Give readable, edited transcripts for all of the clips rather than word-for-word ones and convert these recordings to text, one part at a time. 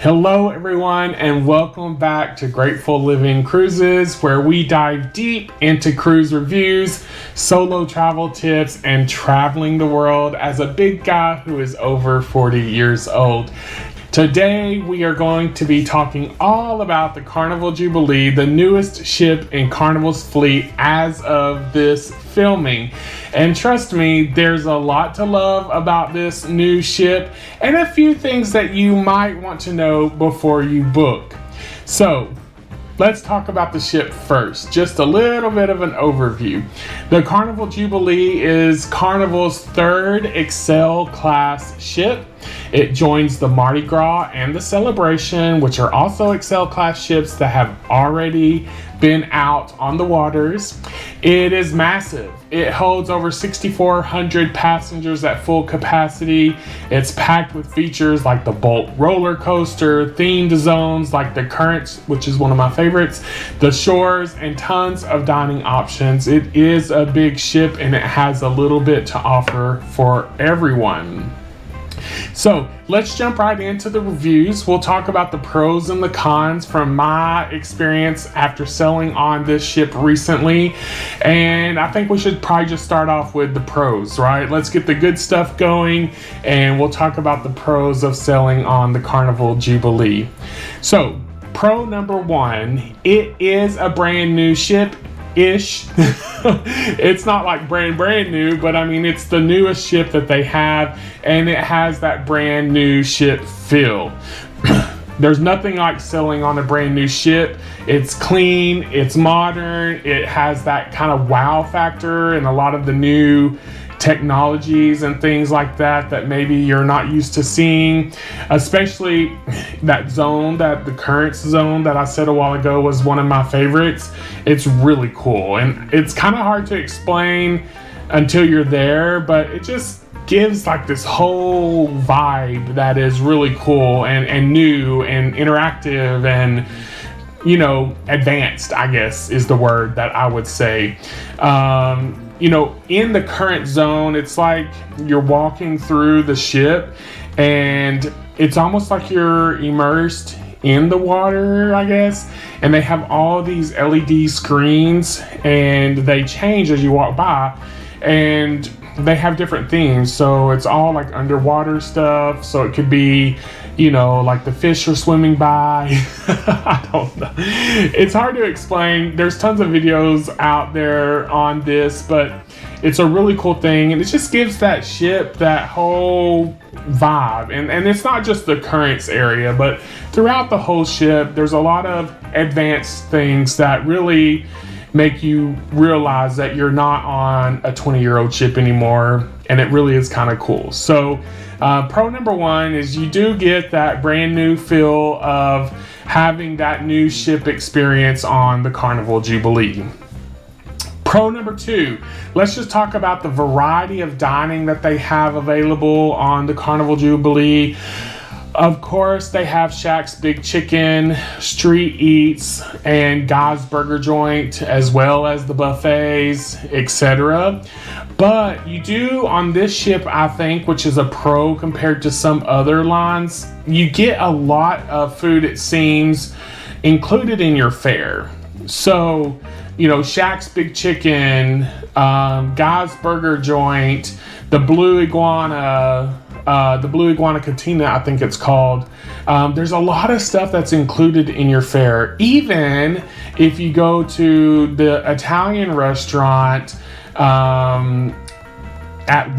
Hello everyone, and welcome back to Grateful Living Cruises, where we dive deep into cruise reviews, solo travel tips, and traveling the world as a big guy who is over 40 years old. Today we are going to be talking all about the Carnival Jubilee, the newest ship in Carnival's fleet as of this filming. And trust me, there's a lot to love about this new ship and a few things that you might want to know before you book. So let's talk about the ship first, just a little bit of an overview. The Carnival Jubilee is Carnival's third Excel class ship. It joins the Mardi Gras and the Celebration, which are also Excel class ships that have already been out on the waters. It is massive. It holds over 6,400 passengers at full capacity. It's packed with features like the Bolt roller coaster, themed zones like the Currents, which is one of my favorites, the Shores, and tons of dining options. It is a big ship and it has a little bit to offer for everyone. So let's jump right into the reviews. We'll talk about the pros and the cons from my experience after sailing on this ship recently. And I think we should probably just start off with the pros, right? Let's get the good stuff going and we'll talk about the pros of sailing on the Carnival Jubilee. So pro number one, it is a brand new ship. It's not like brand new, but I mean it's the newest ship that they have, and it has that brand new ship feel. There's nothing like sailing on a brand new ship. It's clean, it's modern, it has that kind of wow factor and a lot of the new technologies and things like that maybe you're not used to seeing, especially that zone, that the Currents zone that I said a while ago was one of my favorites. It's really cool and it's kind of hard to explain until you're there, but it just gives like this whole vibe that is really cool and new and interactive and, you know, advanced, I guess is the word that I would say. You know, in the Current zone, it's like you're walking through the ship and it's almost like you're immersed in the water, I guess. And they have all these LED screens and they change as you walk by and they have different themes. So it's all like underwater stuff. So it could be, you know, like the fish are swimming by. I don't know. It's hard to explain. There's tons of videos out there on this, but it's a really cool thing. And it just gives that ship that whole vibe. And it's not just the Currents area, but throughout the whole ship, there's a lot of advanced things that really make you realize that you're not on a 20-year-old ship anymore. And it really is kind of cool. So pro number one is you do get that brand new feel of having that new ship experience on the Carnival Jubilee. Pro number two, let's just talk about the variety of dining that they have available on the Carnival Jubilee. Of course, they have Shaq's Big Chicken, Street Eats, and Guy's Burger Joint, as well as the buffets, etc. But you do on this ship, I think, which is a pro compared to some other lines, you get a lot of food, it seems, included in your fare. So, you know, Shaq's Big Chicken, Guy's Burger Joint, the Blue Iguana Cantina, I think it's called. There's a lot of stuff that's included in your fare. Even if you go to the Italian restaurant at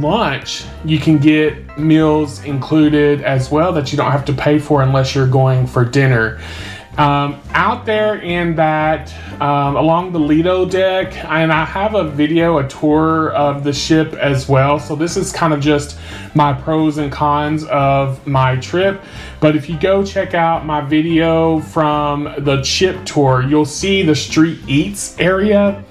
lunch, you can get meals included as well that you don't have to pay for unless you're going for dinner. Out there in that, along the Lido deck, and I have a tour of the ship as well. So this is kind of just my pros and cons of my trip. But if you go check out my video from the ship tour, you'll see the Street Eats area.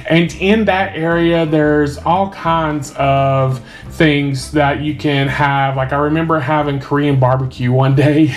And in that area, there's all kinds of things that you can have. Like I remember having Korean barbecue one day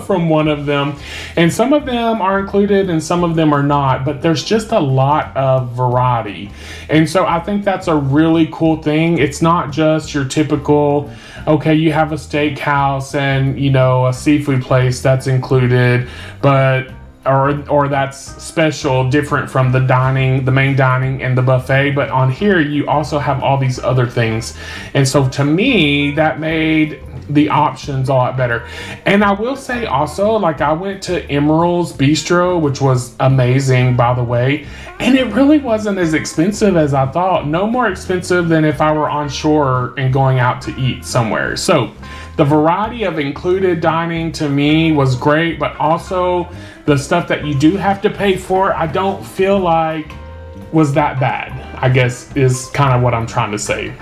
from one of them. And some of of them are included and some of them are not, but there's just a lot of variety. And so I think that's a really cool thing. It's not just your typical, okay, you have a steakhouse and, you know, a seafood place that's included, but or that's special, different from the dining, the main dining and the buffet. But on here, you also have all these other things. And so to me, that made the options a lot better. And I will say also, like, I went to Emerald's Bistro, which was amazing, by the way, and it really wasn't as expensive as I thought. No more expensive than if I were on shore and going out to eat somewhere. So the variety of included dining to me was great, but also the stuff that you do have to pay for, I don't feel like was that bad, I guess is kind of what I'm trying to say.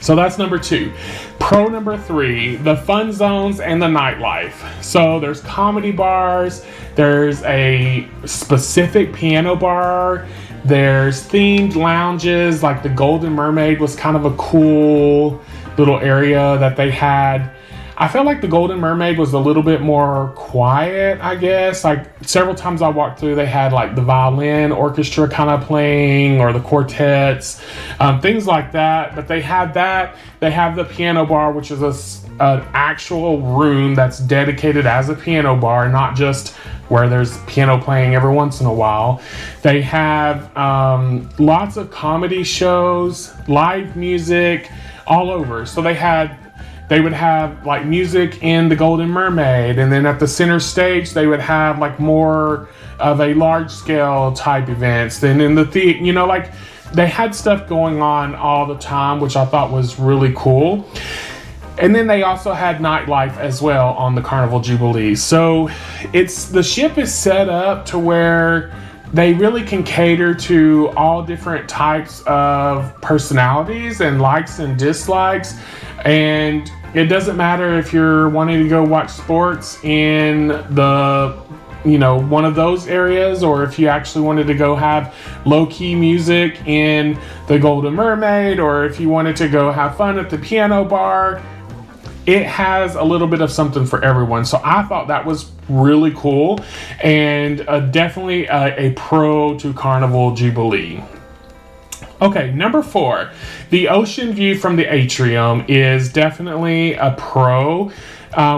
So that's number 2. Pro number 3, the fun zones and the nightlife. So there's comedy bars, there's a specific piano bar, there's themed lounges, like the Golden Mermaid was kind of a cool little area that they had. I felt like the Golden Mermaid was a little bit more quiet, I guess. Like several times I walked through, they had like the violin orchestra kind of playing or the quartets, things like that. But they had that. They have the piano bar, which is an actual room that's dedicated as a piano bar, not just where there's piano playing every once in a while. They have lots of comedy shows, live music all over. So they would have like music in the Golden Mermaid, and then at the center stage they would have like more of a large scale type events. Then in the theater, you know, like they had stuff going on all the time, which I thought was really cool. And then they also had nightlife as well on the Carnival Jubilee. So the ship is set up to where they really can cater to all different types of personalities and likes and dislikes. And it doesn't matter if you're wanting to go watch sports in the, you know, one of those areas, or if you actually wanted to go have low-key music in the Golden Mermaid, or if you wanted to go have fun at the piano bar. It has a little bit of something for everyone. So I thought that was really cool, and definitely a pro to Carnival Jubilee. Okay, number 4, the ocean view from the Atrium is definitely a pro,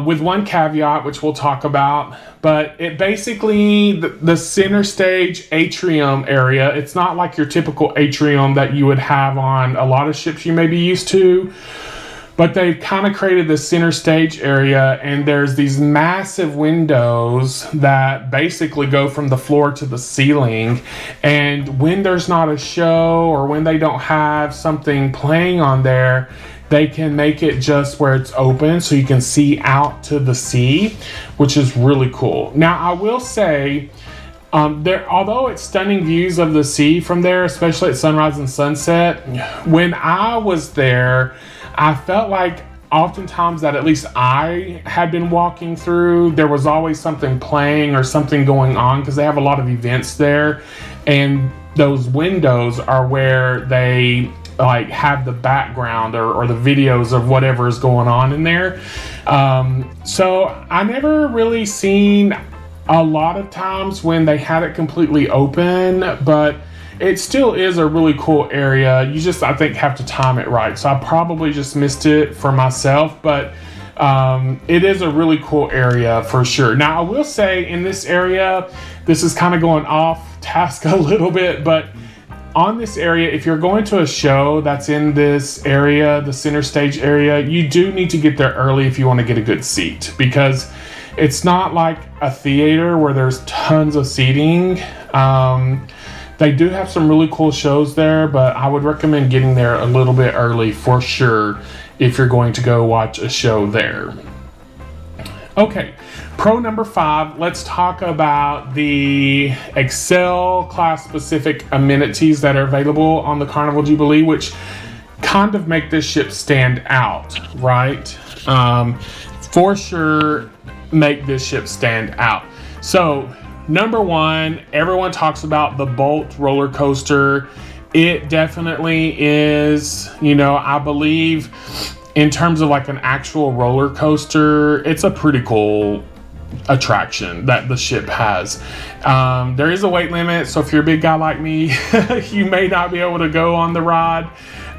with one caveat, which we'll talk about. But it basically, the center stage atrium area, it's not like your typical atrium that you would have on a lot of ships you may be used to. But they've kind of created this center stage area, and there's these massive windows that basically go from the floor to the ceiling. And when there's not a show or when they don't have something playing on there, they can make it just where it's open so you can see out to the sea, which is really cool. Now, I will say, although it's stunning views of the sea from there, especially at sunrise and sunset, when I was there, I felt like oftentimes that at least I had been walking through, there was always something playing or something going on, because they have a lot of events there, and those windows are where they like have the background or the videos of whatever is going on in there. So I never really seen a lot of times when they had it completely open, but it still is a really cool area. You just, I think, have to time it right. So I probably just missed it for myself, but it is a really cool area for sure. Now, I will say in this area, this is kind of going off task a little bit, but on this area, if you're going to a show that's in this area, the center stage area, you do need to get there early if you want to get a good seat, because it's not like a theater where there's tons of seating. They do have some really cool shows there, but I would recommend getting there a little bit early for sure if you're going to go watch a show there. Okay, pro number 5, let's talk about the Excel class specific amenities that are available on the Carnival Jubilee, which kind of make this ship stand out, right? For sure, make this ship stand out. So, number 1, everyone talks about the Bolt roller coaster. It definitely is, you know, I believe in terms of like an actual roller coaster, it's a pretty cool attraction that the ship has. There is a weight limit, so if you're a big guy like me, you may not be able to go on the ride,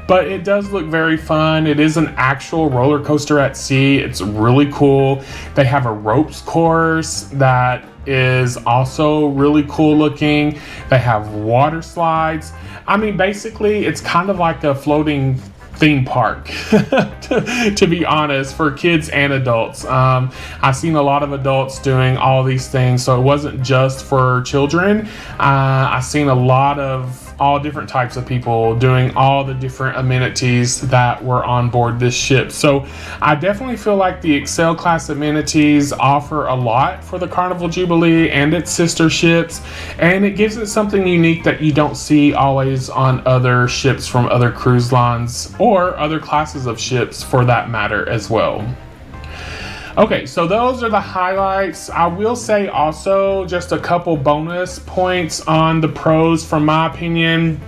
but it does look very fun. It is an actual roller coaster at sea. It's really cool. They have a ropes course that is also really cool looking. They have water slides. I mean, basically, it's kind of like a floating theme park, to be honest, for kids and adults. I've seen a lot of adults doing all these things, so it wasn't just for children. I've seen a lot of all different types of people doing all the different amenities that were on board this ship. So I definitely feel like the Excel class amenities offer a lot for the Carnival Jubilee and its sister ships, and it gives it something unique that you don't see always on other ships from other cruise lines or other classes of ships for that matter as well. Okay, so those are the highlights. I will say also just a couple bonus points on the pros from my opinion.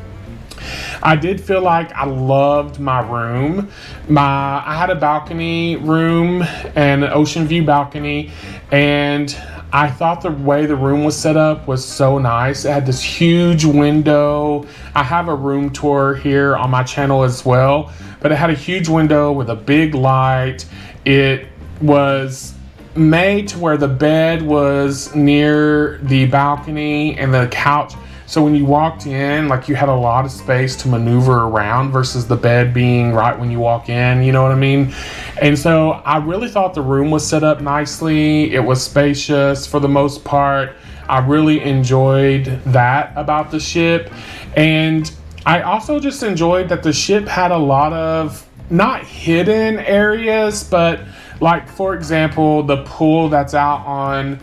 I did feel like I loved my room. I had a balcony room and an ocean view balcony, and I thought the way the room was set up was so nice. It had this huge window. I have a room tour here on my channel as well, but it had a huge window with a big light. It was made to where the bed was near the balcony and the couch, so when you walked in, like, you had a lot of space to maneuver around versus the bed being right when you walk in, you know what I mean? And so I really thought the room was set up nicely. It was spacious for the most part. I really enjoyed that about the ship, and I also just enjoyed that the ship had a lot of not hidden areas, but like, for example, the pool that's out on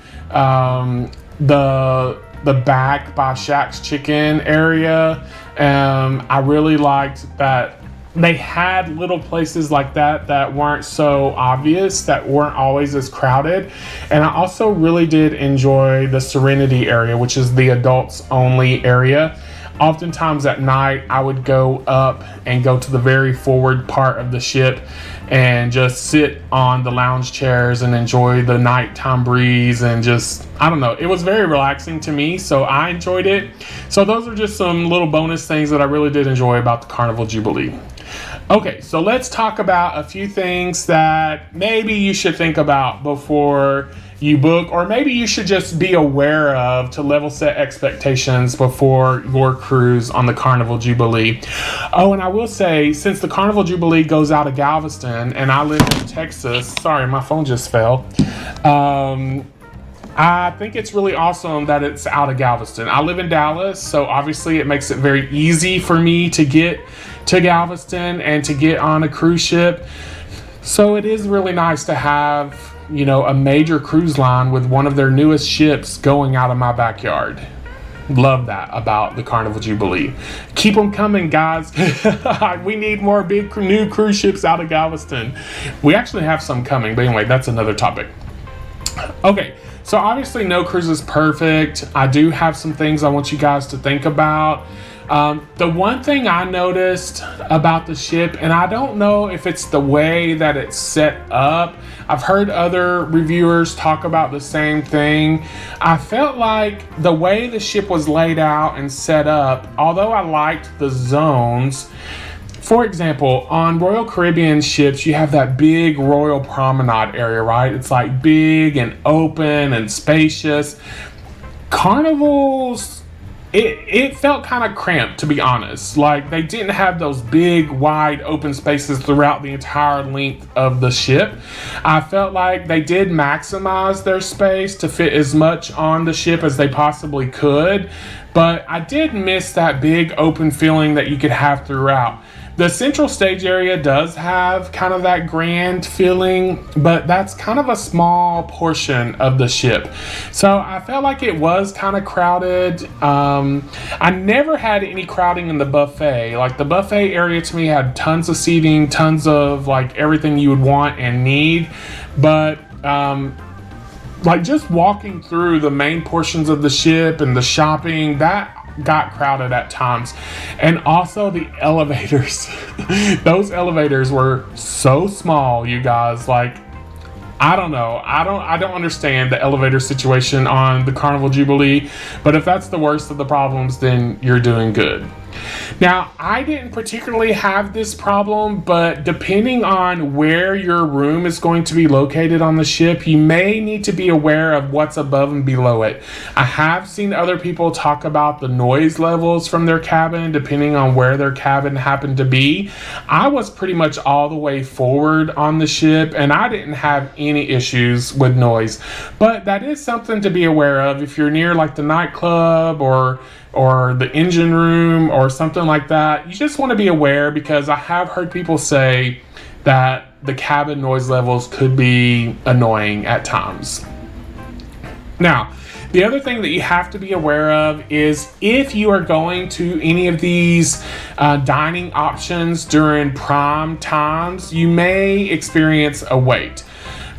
the back by Shaq's Chicken area. I really liked that they had little places like that weren't so obvious, that weren't always as crowded. And I also really did enjoy the Serenity area, which is the adults only area. Oftentimes at night, I would go up and go to the very forward part of the ship and just sit on the lounge chairs and enjoy the nighttime breeze, and just, I don't know, it was very relaxing to me, so I enjoyed it. So those are just some little bonus things that I really did enjoy about the Carnival Jubilee. Okay, so let's talk about a few things that maybe you should think about before you book, or maybe you should just be aware of to level set expectations before your cruise on the Carnival Jubilee. Oh, and I will say, since the Carnival Jubilee goes out of Galveston and I live in Texas, sorry, my phone just fell. I think it's really awesome that it's out of Galveston. I live in Dallas, so obviously it makes it very easy for me to get to Galveston and to get on a cruise ship. So it is really nice to have, you know, a major cruise line with one of their newest ships going out of my backyard. Love that about the Carnival Jubilee. Keep them coming, guys. We need more big new cruise ships out of Galveston. We actually have some coming, but anyway, that's another topic. Okay, so obviously no cruise is perfect. I do have some things I want you guys to think about. The one thing I noticed about the ship, and I don't know if it's the way that it's set up, I've heard other reviewers talk about the same thing. I felt like the way the ship was laid out and set up, although I liked the zones, for example, on Royal Caribbean ships, you have that big Royal Promenade area, right? It's like big and open and spacious. Carnival's, it felt kind of cramped, to be honest. Like, they didn't have those big, wide, open spaces throughout the entire length of the ship. I felt like they did maximize their space to fit as much on the ship as they possibly could, but I did miss that big, open feeling that you could have throughout. The central stage area does have kind of that grand feeling, but that's kind of a small portion of the ship. So I felt like it was kind of crowded. I never had any crowding in the buffet. Like, the buffet area to me had tons of seating, tons of like everything you would want and need. But like, just walking through the main portions of the ship and the shopping, that got crowded at times. And also the elevators. Those elevators were so small, you guys. Like, I don't know. I don't understand the elevator situation on the Carnival Jubilee, but if that's the worst of the problems, then you're doing good. Now, I didn't particularly have this problem, but depending on where your room is going to be located on the ship, you may need to be aware of what's above and below it. I have seen other people talk about the noise levels from their cabin, depending on where their cabin happened to be. I was pretty much all the way forward on the ship, and I didn't have any issues with noise. But that is something to be aware of if you're near like the nightclub or the engine room or something like that. You just want to be aware, because I have heard people say that the cabin noise levels could be annoying at times. Now, the other thing that you have to be aware of is if you are going to any of these dining options during prime times, you may experience a wait.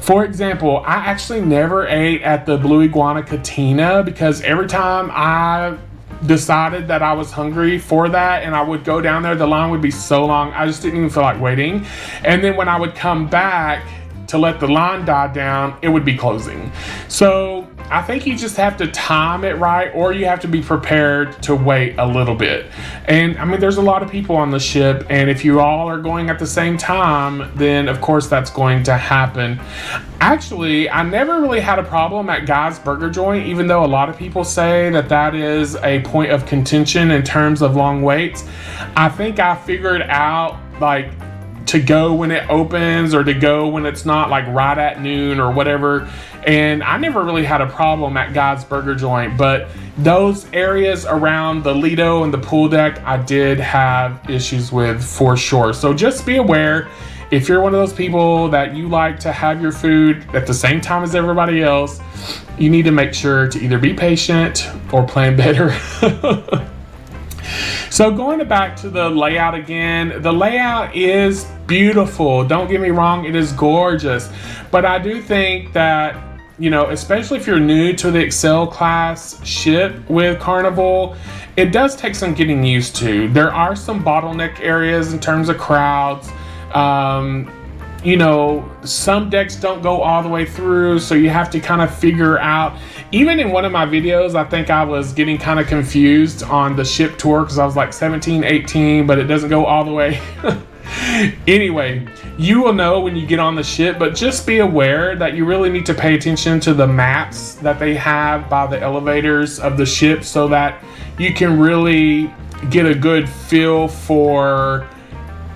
For example, I actually never ate at the Blue Iguana Cantina because every time I decided that I was hungry for that and I would go down there, the line would be so long, I just didn't even feel like waiting. And then when I would come back to let the line die down, it would be closing. So I think you just have to time it right, or you have to be prepared to wait a little bit. And I mean, there's a lot of people on the ship, and if you all are going at the same time, then of course that's going to happen. Actually, I never really had a problem at Guy's Burger Joint, even though a lot of people say that that is a point of contention in terms of long waits. I think I figured out like to go when it opens or to go when it's not like right at noon or whatever. And I never really had a problem at Guy's Burger Joint, but those areas around the Lido and the pool deck, I did have issues with for sure. So just be aware, if you're one of those people that you like to have your food at the same time as everybody else, you need to make sure to either be patient or plan better. So going back to the layout again, the layout is beautiful. Don't get me wrong, it is gorgeous. But I do think that, you know, especially if you're new to the Excel class ship with Carnival, it does take some getting used to. There are some bottleneck areas in terms of crowds. You know, some decks don't go all the way through, so you have to kind of figure out. Even in one of my videos, I think I was getting kind of confused on the ship tour because I was like 17, 18, but it doesn't go all the way. Anyway, you will know when you get on the ship, but just be aware that you really need to pay attention to the maps that they have by the elevators of the ship so that you can really get a good feel for,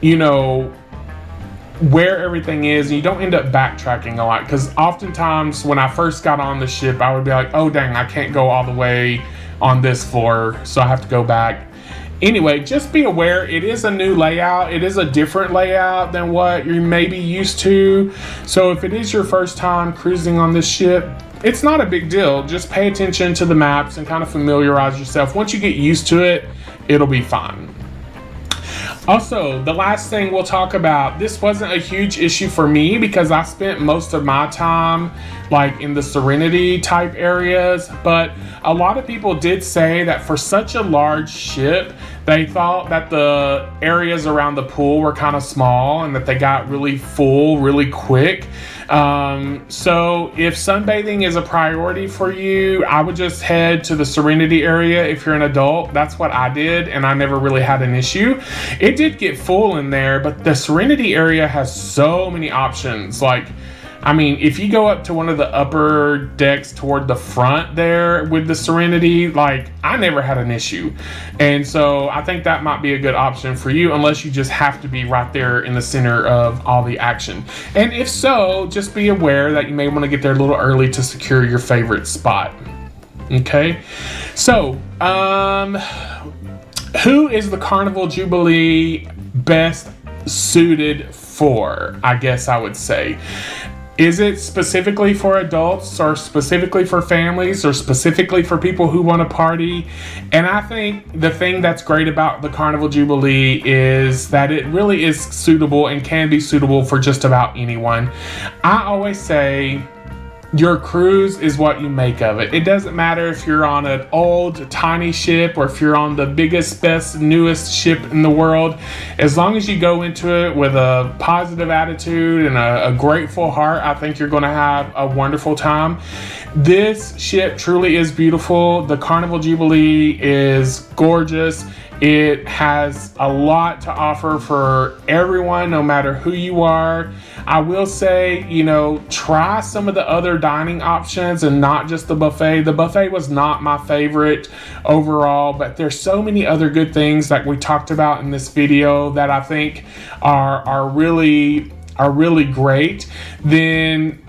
you know, where everything is, and you don't end up backtracking a lot, because oftentimes when I first got on the ship, I would be like, oh dang, I can't go all the way on this floor, so I have to go back. Anyway, just be aware, it is a new layout. It is a different layout than what you may be used to. So if it is your first time cruising on this ship, it's not a big deal. Just pay attention to the maps and kind of familiarize yourself. Once you get used to it, it'll be fine. Also, the last thing we'll talk about, this wasn't a huge issue for me because I spent most of my time like in the Serenity type areas, but a lot of people did say that for such a large ship, they thought that the areas around the pool were kind of small and that they got really full really quick. So if sunbathing is a priority for you, I would just head to the Serenity area if you're an adult. That's what I did, and I never really had an issue. It did get full in there, but the Serenity area has so many options. Like, I mean, if you go up to one of the upper decks toward the front there with the Serenity, like, I never had an issue. And so I think that might be a good option for you, unless you just have to be right there in the center of all the action. And if so, just be aware that you may want to get there a little early to secure your favorite spot. Okay? So, who is the Carnival Jubilee best suited for, I guess I would say? Is it specifically for adults, or specifically for families, or specifically for people who want to party? And I think the thing that's great about the Carnival Jubilee is that it really is suitable and can be suitable for just about anyone. I always say Your cruise is what you make of it. It doesn't matter if you're on an old, tiny ship or if you're on the biggest, best, newest ship in the world. As long as you go into it with a positive attitude and a grateful heart, I think you're going to have a wonderful time. This ship truly is beautiful. The Carnival Jubilee is gorgeous. It has a lot to offer for everyone, no matter who you are. I will say, try some of the other dining options and not just the buffet. The buffet was not my favorite overall, but there's so many other good things that we talked about in this video that I think are really great. Then,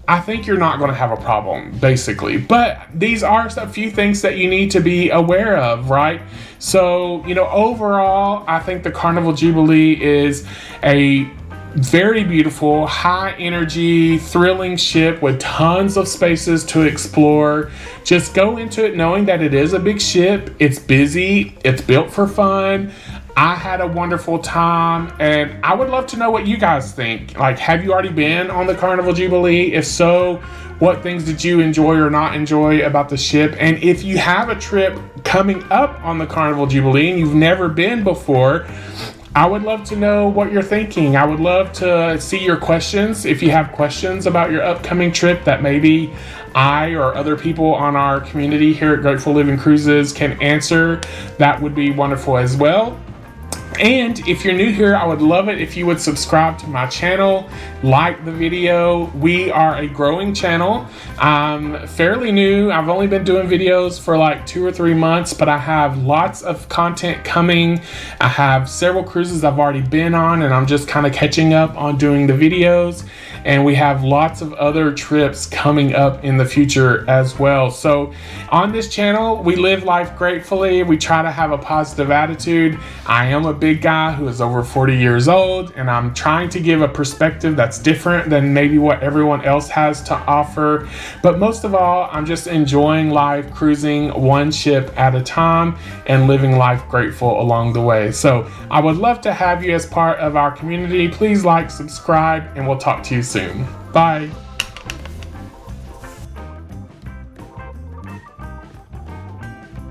I think you're not going to have a problem, basically. But these are a few things that you need to be aware of, right? So, overall, I think the Carnival Jubilee is a very beautiful, high energy, thrilling ship with tons of spaces to explore. Just go into it knowing that it is a big ship. It's busy. It's built for fun. I had a wonderful time, and I would love to know what you guys think. Like, have you already been on the Carnival Jubilee? If so, what things did you enjoy or not enjoy about the ship? And if you have a trip coming up on the Carnival Jubilee and you've never been before, I would love to know what you're thinking. I would love to see your questions. If you have questions about your upcoming trip that maybe I or other people on our community here at Grateful Living Cruises can answer, that would be wonderful as well. And if you're new here, I would love it if you would subscribe to my channel, like the video. We are a growing channel. I'm fairly new. I've only been doing videos for like 2 or 3 months, but I have lots of content coming. I have several cruises I've already been on, and I'm just kind of catching up on doing the videos. And we have lots of other trips coming up in the future as well. So on this channel, we live life gratefully. We try to have a positive attitude. I am a big guy who is over 40 years old, and I'm trying to give a perspective that's different than maybe what everyone else has to offer. But most of all, I'm just enjoying life, cruising one ship at a time and living life grateful along the way. So I would love to have you as part of our community. Please like, subscribe, and we'll talk to you soon. Bye.